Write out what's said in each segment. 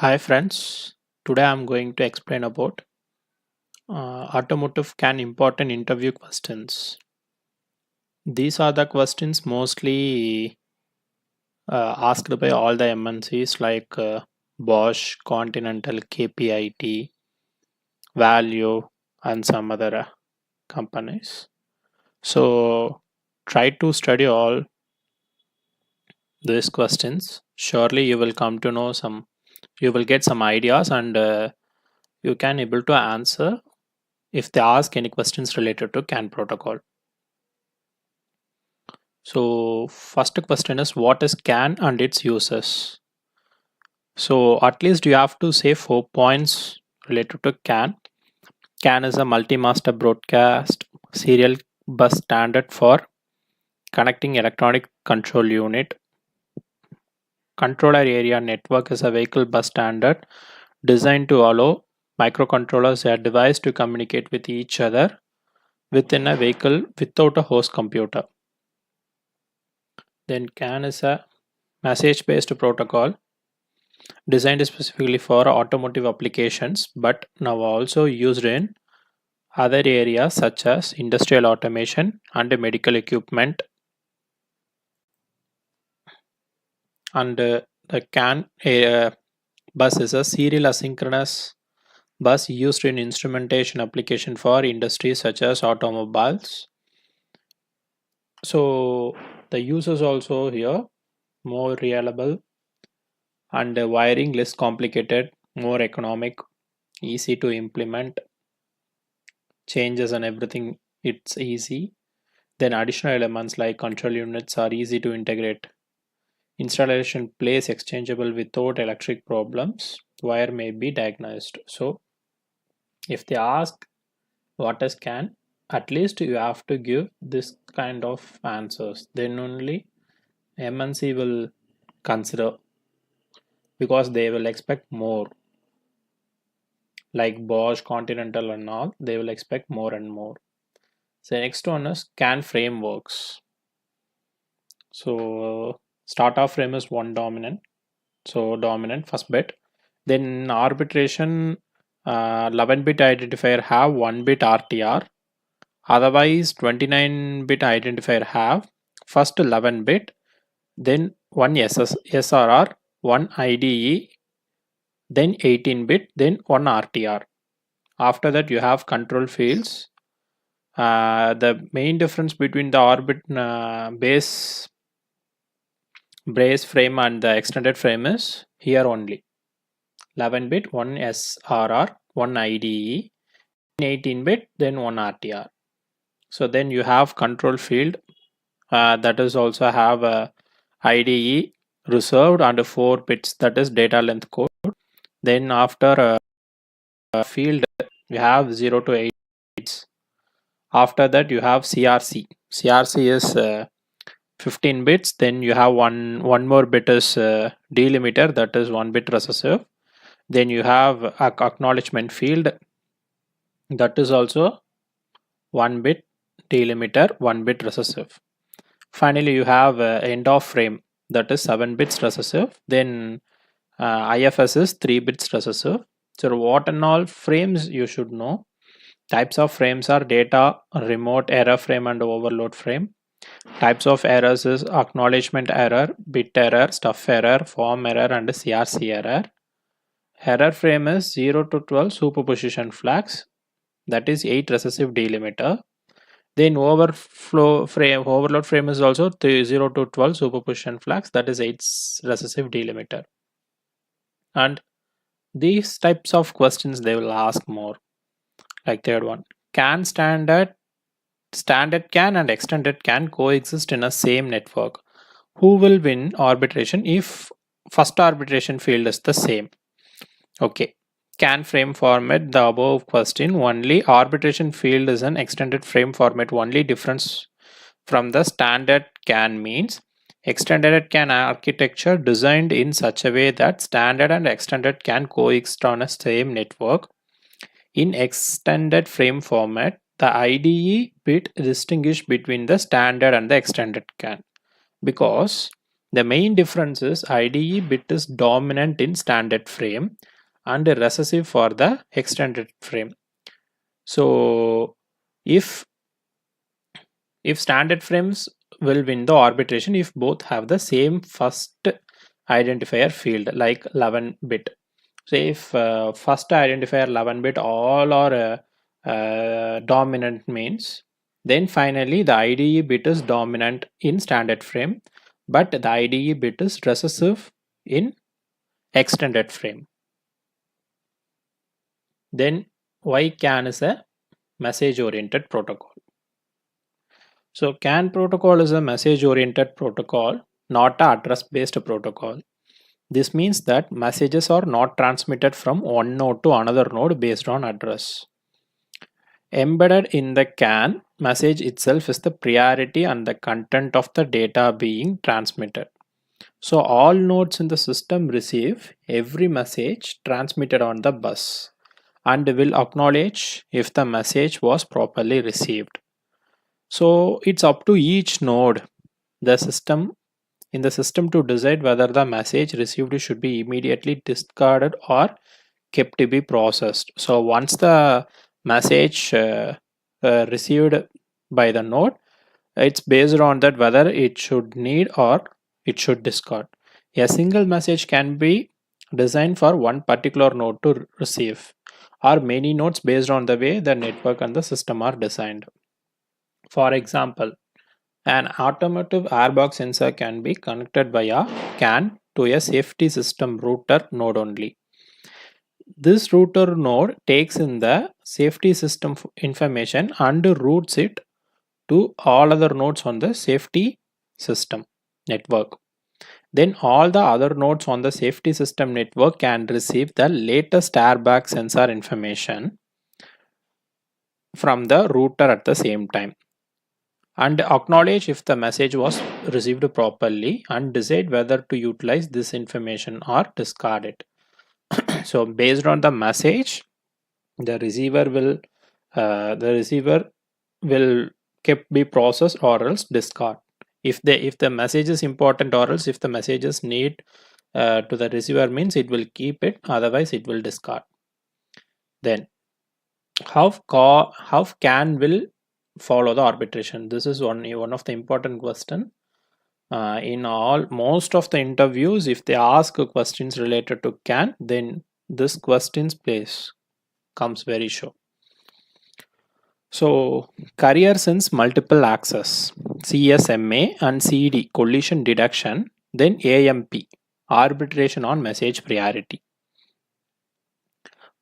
Hi friends, today I'm going to explain about automotive can important interview questions. These are the questions mostly asked by all the MNCs like Bosch, Continental, KPIT, Value, and some other companies. So try to study all these questions. Surely you will come to know some. You will get some ideas and you can able to answer if they ask any questions related to CAN protocol. So first question is what is CAN and its uses? So at least you have to say 4 points related to CAN. CAN is a multi-master broadcast serial bus standard for connecting electronic control unit. Controller area network is a vehicle bus standard designed to allow microcontrollers a device to communicate with each other within a vehicle without a host computer. Then CAN is a message-based protocol designed specifically for automotive applications but now also used in other areas such as industrial automation and medical equipment. And the CAN bus is a serial asynchronous bus used in instrumentation application for industries such as automobiles. So the users also here more reliable and wiring less complicated, more economic, easy to implement changes and everything. It's easy. Then additional elements like control units are easy to integrate. Installation place exchangeable without electric problems. Wire may be diagnosed. So if they ask what is CAN, at least you have to give this kind of answers. Then only MNC will consider because they will expect more. Like Bosch, Continental and all, they will expect more and more. So next one is CAN frameworks. So start off frame is one dominant. So dominant first bit. Then arbitration 11-bit identifier have 1-bit RTR. Otherwise 29-bit identifier have first 11-bit, then one SRR, one IDE, then 18-bit, then one RTR. After that you have control fields. The main difference between the brace frame and the extended frame is here only 11-bit, one SRR, one IDE, 18-bit, then one RTR. So then you have control field that is also have a IDE reserved and 4 bits, that is data length code. Then after field you have 0 to 8 bits. After that you have CRC. CRC is 15 bits. Then you have one more bit is delimiter, that is 1 bit recessive. Then you have acknowledgement field, that is also 1 bit delimiter, 1 bit recessive. Finally you have end of frame, that is 7 bits recessive. Then IFS is 3 bits recessive. So what and all frames you should know. Types of frames are data, remote, error frame and overload frame. Types of errors is acknowledgement error, bit error, stuff error, form error and CRC error. Error frame is 0 to 12 superposition flags, that is 8 recessive delimiter. Then overload frame is also 0 to 12 superposition flags, that is 8 recessive delimiter. And these types of questions they will ask more. Like third one, can standard CAN and extended CAN coexist in a same network? Who will win arbitration if first arbitration field is the same? Okay, CAN frame format, the above question only arbitration field is an extended frame format. Only difference from the standard CAN means extended CAN architecture designed in such a way that standard and extended can coexist on a same network. In extended frame format, the IDE bit distinguish between the standard and the extended CAN because The main difference is IDE bit is dominant in standard frame and recessive for the extended frame. So if standard frames will win the arbitration if both have the same first identifier field like 11 bit. So if first identifier 11 bit all are dominant means, then finally the IDE bit is dominant in standard frame, but the IDE bit is recessive in extended frame. Then why CAN is a message oriented protocol? So CAN protocol is a message oriented protocol, not a address based protocol. This means that messages are not transmitted from one node to another node based on address. Embedded in the CAN message itself is the priority and the content of the data being transmitted. So all nodes in the system receive every message transmitted on the bus and will acknowledge if the message was properly received. So it's up to each node the system in the system to decide whether the message received should be immediately discarded or kept to be processed. So once the message received by the node, it's based on that whether it should need or it should discard. A single message can be designed for one particular node to receive, or many nodes based on the way the network and the system are designed. For example, an automotive airbag sensor can be connected via CAN to a safety system router node only. This router node takes in the safety system information and routes it to all other nodes on the safety system network. Then all the other nodes on the safety system network can receive the latest airbag sensor information from the router at the same time and acknowledge if the message was received properly and decide whether to utilize this information or discard it. So based on the message, the receiver will kept be processed or else discard. If the message is important or else if the messages need to the receiver means it will keep it, otherwise it will discard. Then how CAN will follow the arbitration? This is one of the important question. In most of the interviews, if they ask questions related to CAN, then this questions place comes very sure. So carrier sense multiple access, CSMA and CD collision detection, then AMP arbitration on message priority.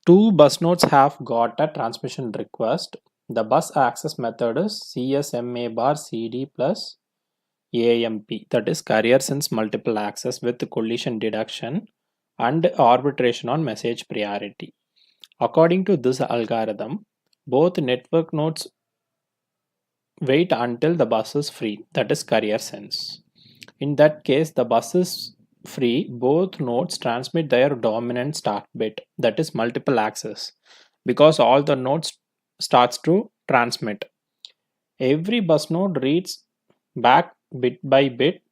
Two bus nodes have got a transmission request. The bus access method is CSMA bar CD plus AMP, that is carrier sense multiple access with collision detection and arbitration on message priority. According to this algorithm, both network nodes wait until the bus is free, that is carrier sense. In that case, the bus is free, both nodes transmit their dominant start bit, that is multiple access, because all the nodes starts to transmit. Every bus node reads back bit by bit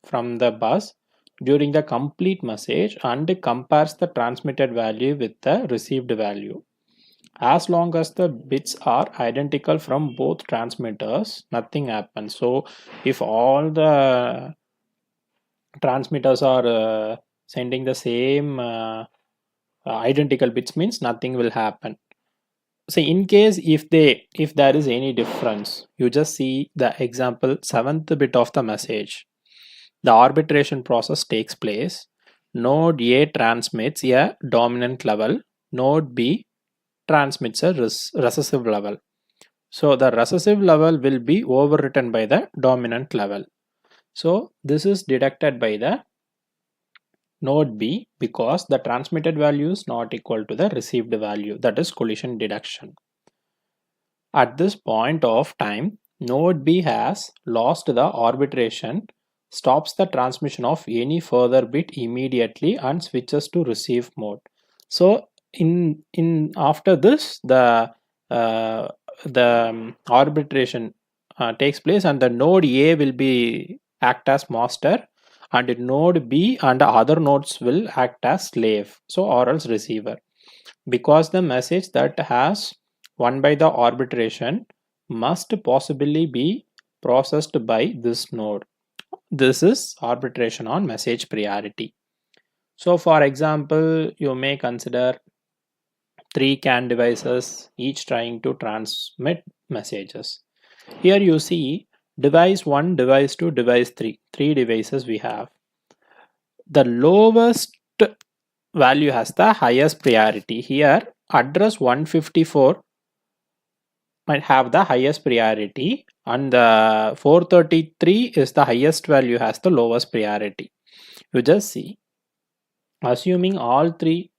from the bus during the complete message and compares the transmitted value with the received value. As long as the bits are identical from both transmitters, nothing happens. So if all the transmitters are sending the same identical bits means nothing will happen. So in case if there is any difference, you just see the example 7th bit of the message. The arbitration process takes place. Node A transmits a dominant level, node B transmits a recessive level. So the recessive level will be overwritten by the dominant level. So this is detected by the node B because the transmitted value is not equal to the received value, that is collision detection. At this point of time, node B has lost the arbitration, stops the transmission of any further bit immediately and switches to receive mode. So in after this the arbitration takes place and the node A will be act as master and node B and other nodes will act as slave, so or else receiver, because the message that has won by the arbitration must possibly be processed by this node. This is arbitration on message priority. So for example, you may consider three CAN devices each trying to transmit messages. Here you see device 1, device 2, device 3. Three devices we have. The lowest value has the highest priority. Here address 154 might have the highest priority, and the 433 is the highest value has the lowest priority. You just see, assuming all three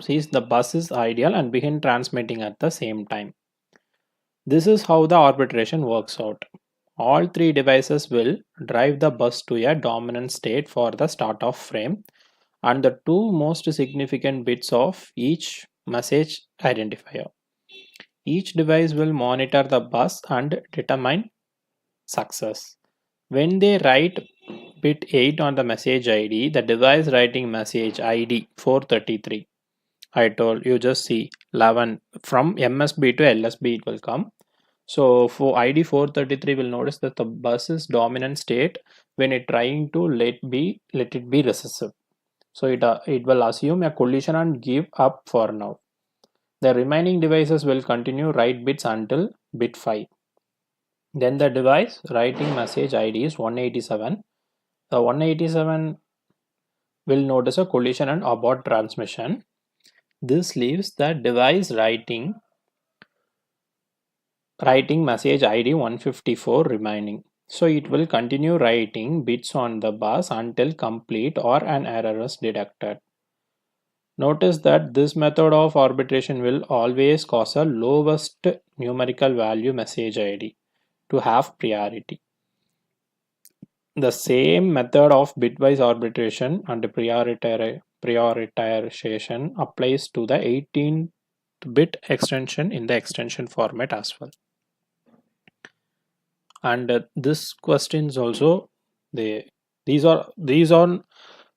sees the bus is ideal and begin transmitting at the same time. This is how the arbitration works out. All three devices will drive the bus to a dominant state for the start of frame, and the two most significant bits of each message identifier. Each device will monitor the bus and determine success. When they write bit 8 on the message ID, the device writing message ID 433. I told you just see 11 from MSB to LSB it will come. So for ID 433 will notice that the bus is dominant state when it trying to let it be recessive. So it will assume a collision and give up for now. The remaining devices will continue write bits until bit 5. Then the device writing message ID is 187. The 187 will notice a collision and abort transmission. This leaves the device writing message ID 154 remaining. So it will continue writing bits on the bus until complete or an error is detected. Notice that this method of arbitration will always cause a lowest numerical value message ID to have priority. The same method of bitwise arbitration and prioritization applies to the 18-bit extension in the extension format as well. And this questions also these are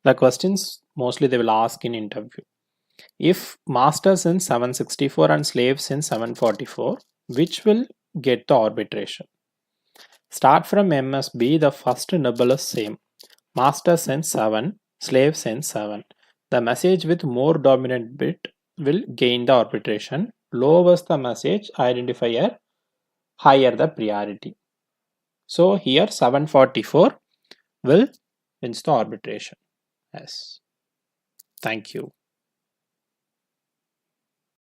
the questions mostly they will ask in interview. If master sends 764 and slave sends 744, which will get the arbitration? Start from MSB, the first nibble is same. Master sends 7, slave sends 7. The message with more dominant bit will gain the arbitration. Lowest the message identifier, higher the priority. So here 744 will wins the arbitration. Yes. Thank you.